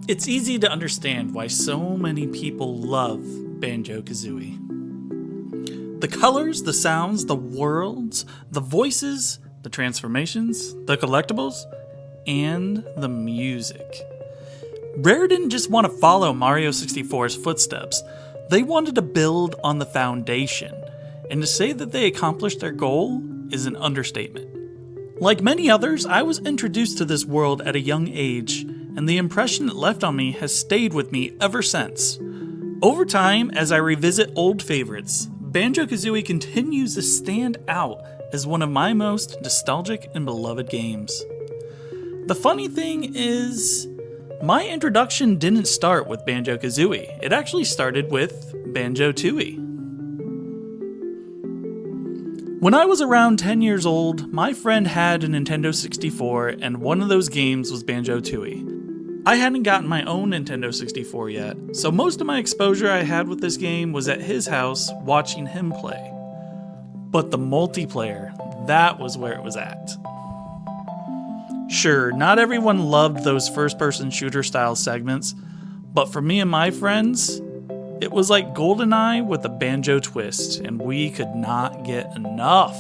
It's easy to understand why so many people love Banjo Kazooie. The colors, the sounds, the worlds, the voices, the transformations, the collectibles, and the music. Rare didn't just want to follow Mario 64's footsteps, they wanted to build on the foundation, and to say that they accomplished their goal is an understatement. Like many others, I was introduced to this world at a young age, and the impression it left on me has stayed with me ever since. Over time, as I revisit old favorites, Banjo Kazooie continues to stand out as one of my most nostalgic and beloved games. The funny thing is, my introduction didn't start with Banjo Kazooie. It actually started with Banjo Tooie. When I was around 10 years old, my friend had a Nintendo 64, and one of those games was Banjo Tooie. I hadn't gotten my own Nintendo 64 yet, so most of my exposure I had with this game was at his house watching him play. But the multiplayer, that was where it was at. Sure, not everyone loved those first-person shooter style segments, but for me and my friends, it was like GoldenEye with a banjo twist, and we could not get enough.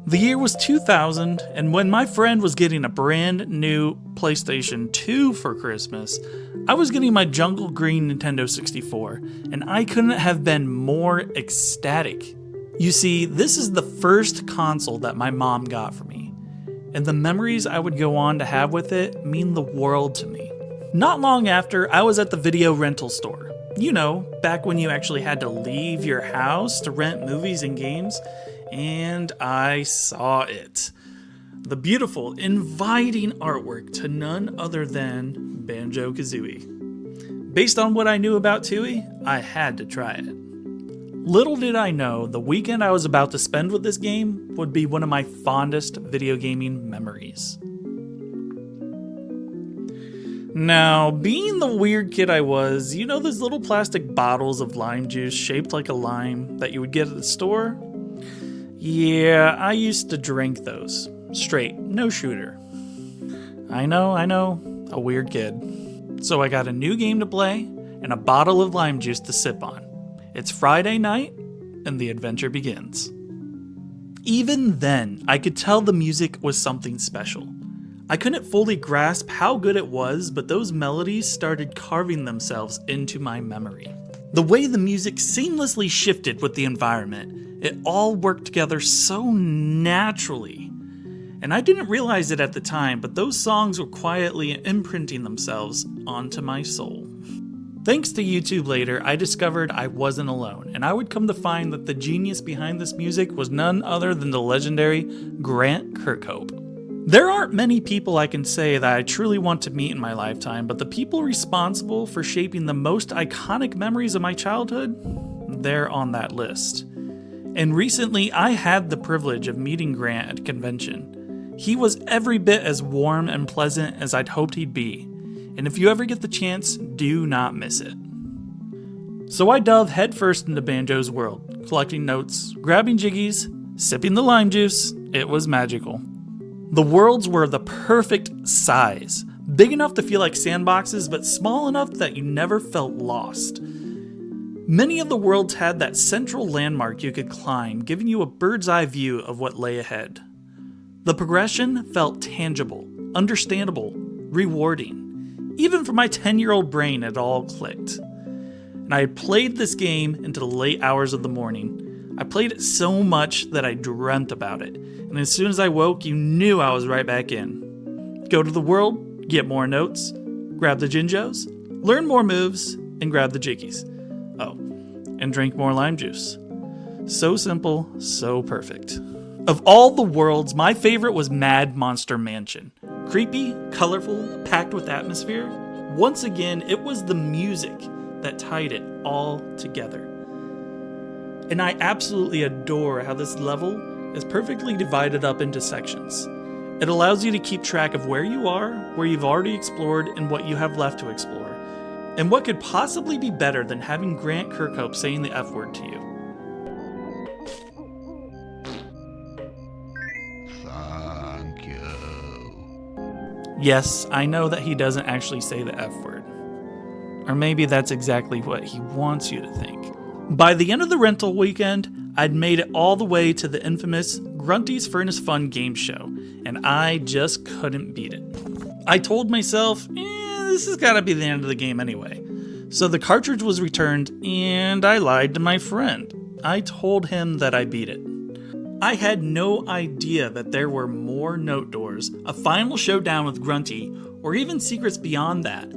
The year was 2000, and when my friend was getting a brand new PlayStation 2 for Christmas, I was getting my jungle green Nintendo 64, and I couldn't have been more ecstatic. You see, this is the first console that my mom got for me, and the memories I would go on to have with it mean the world to me. Not long after, I was at the video rental store. You know, back when you actually had to leave your house to rent movies and games, and I saw it. The beautiful, inviting artwork to none other than Banjo Kazooie. Based on what I knew about Tooie, I had to try it. Little did I know, the weekend I was about to spend with this game would be one of my fondest video gaming memories. Now, being the weird kid I was, you know those little plastic bottles of lime juice shaped like a lime that you would get at the store? Yeah, I used to drink those. Straight, no shooter. I know, a weird kid. So I got a new game to play and a bottle of lime juice to sip on. It's Friday night, and the adventure begins. Even then, I could tell the music was something special. I couldn't fully grasp how good it was, but those melodies started carving themselves into my memory. The way the music seamlessly shifted with the environment, it all worked together so naturally. And I didn't realize it at the time, but those songs were quietly imprinting themselves onto my soul. Thanks to YouTube later, I discovered I wasn't alone, and I would come to find that the genius behind this music was none other than the legendary Grant Kirkhope. There aren't many people I can say that I truly want to meet in my lifetime, but the people responsible for shaping the most iconic memories of my childhood, they're on that list. And recently, I had the privilege of meeting Grant at a convention. He was every bit as warm and pleasant as I'd hoped he'd be, and if you ever get the chance, do not miss it. So I dove headfirst into Banjo's world, collecting notes, grabbing jiggies, sipping the lime juice. It was magical. The worlds were the perfect size, big enough to feel like sandboxes, but small enough that you never felt lost. Many of the worlds had that central landmark you could climb, giving you a bird's eye view of what lay ahead. The progression felt tangible, understandable, rewarding. Even for my 10-year-old brain, it all clicked. And I had played this game into the late hours of the morning. I played it so much that I dreamt about it. And as soon as I woke, you knew I was right back in. Go to the world, get more notes, grab the Jinjos, learn more moves, and grab the Jiggies. Oh, and drink more lime juice. So simple, so perfect. Of all the worlds, my favorite was Mad Monster Mansion. Creepy, colorful, packed with atmosphere. Once again, it was the music that tied it all together. And I absolutely adore how this level is perfectly divided up into sections. It allows you to keep track of where you are, where you've already explored, and what you have left to explore. And what could possibly be better than having Grant Kirkhope saying the F word to you? Thank you. Yes, I know that he doesn't actually say the F word. Or maybe that's exactly what he wants you to think. By the end of the rental weekend, I'd made it all the way to the infamous Grunty's Furnace Fun game show, and I just couldn't beat it. I told myself, this has gotta be the end of the game anyway. So the cartridge was returned, and I lied to my friend. I told him that I beat it. I had no idea that there were more note doors, a final showdown with Grunty, or even secrets beyond that.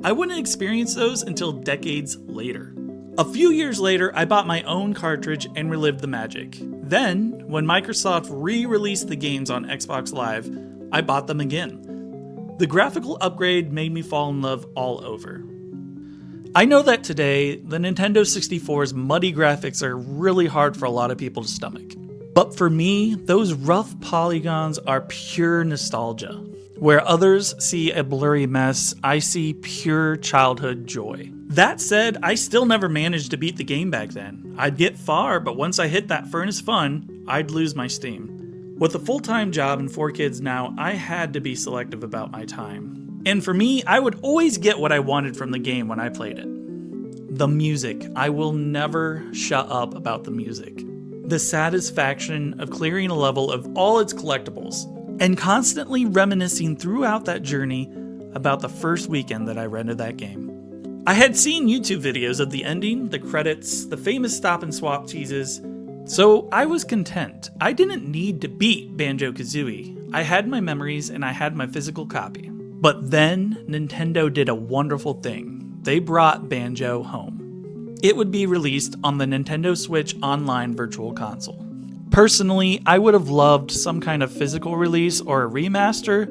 I wouldn't experience those until decades later. A few years later, I bought my own cartridge and relived the magic. Then, when Microsoft re-released the games on Xbox Live, I bought them again. The graphical upgrade made me fall in love all over. I know that today, the Nintendo 64's muddy graphics are really hard for a lot of people to stomach. But for me, those rough polygons are pure nostalgia. Where others see a blurry mess, I see pure childhood joy. That said, I still never managed to beat the game back then. I'd get far, but once I hit that Furnace Fun, I'd lose my steam. With a full-time job and 4 kids now, I had to be selective about my time. And for me, I would always get what I wanted from the game when I played it. The music. I will never shut up about the music. The satisfaction of clearing a level of all its collectibles, and constantly reminiscing throughout that journey about the first weekend that I rented that game. I had seen YouTube videos of the ending, the credits, the famous stop and swap teases, so I was content. I didn't need to beat Banjo Kazooie. I had my memories and I had my physical copy. But then Nintendo did a wonderful thing. They brought Banjo home. It would be released on the Nintendo Switch Online Virtual Console. Personally, I would have loved some kind of physical release or a remaster,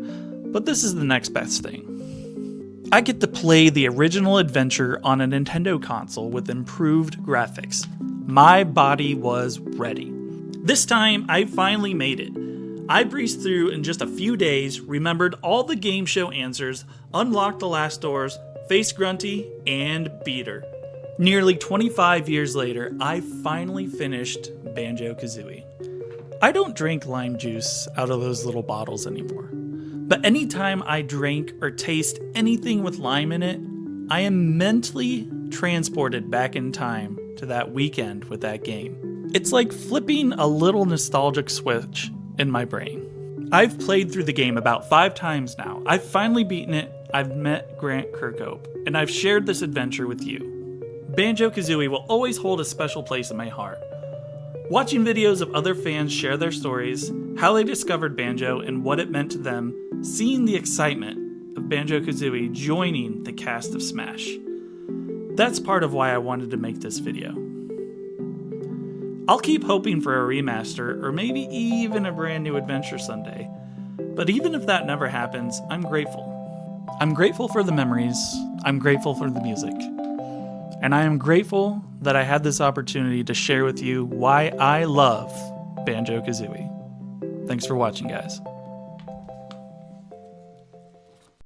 but this is the next best thing. I get to play the original adventure on a Nintendo console with improved graphics. My body was ready. This time, I finally made it. I breezed through in just a few days, remembered all the game show answers, unlocked the last doors, faced Grunty, and beat her. Nearly 25 years later, I finally finished Banjo Kazooie. I don't drink lime juice out of those little bottles anymore, but anytime I drink or taste anything with lime in it, I am mentally transported back in time to that weekend with that game. It's like flipping a little nostalgic switch in my brain. I've played through the game about 5 times now. I've finally beaten it, I've met Grant Kirkhope, and I've shared this adventure with you. Banjo Kazooie will always hold a special place in my heart. Watching videos of other fans share their stories, how they discovered Banjo and what it meant to them, seeing the excitement of Banjo Kazooie joining the cast of Smash. That's part of why I wanted to make this video. I'll keep hoping for a remaster or maybe even a brand new adventure someday. But even if that never happens, I'm grateful. I'm grateful for the memories, I'm grateful for the music. And I am grateful that I had this opportunity to share with you why I love Banjo Kazooie. Thanks for watching, guys.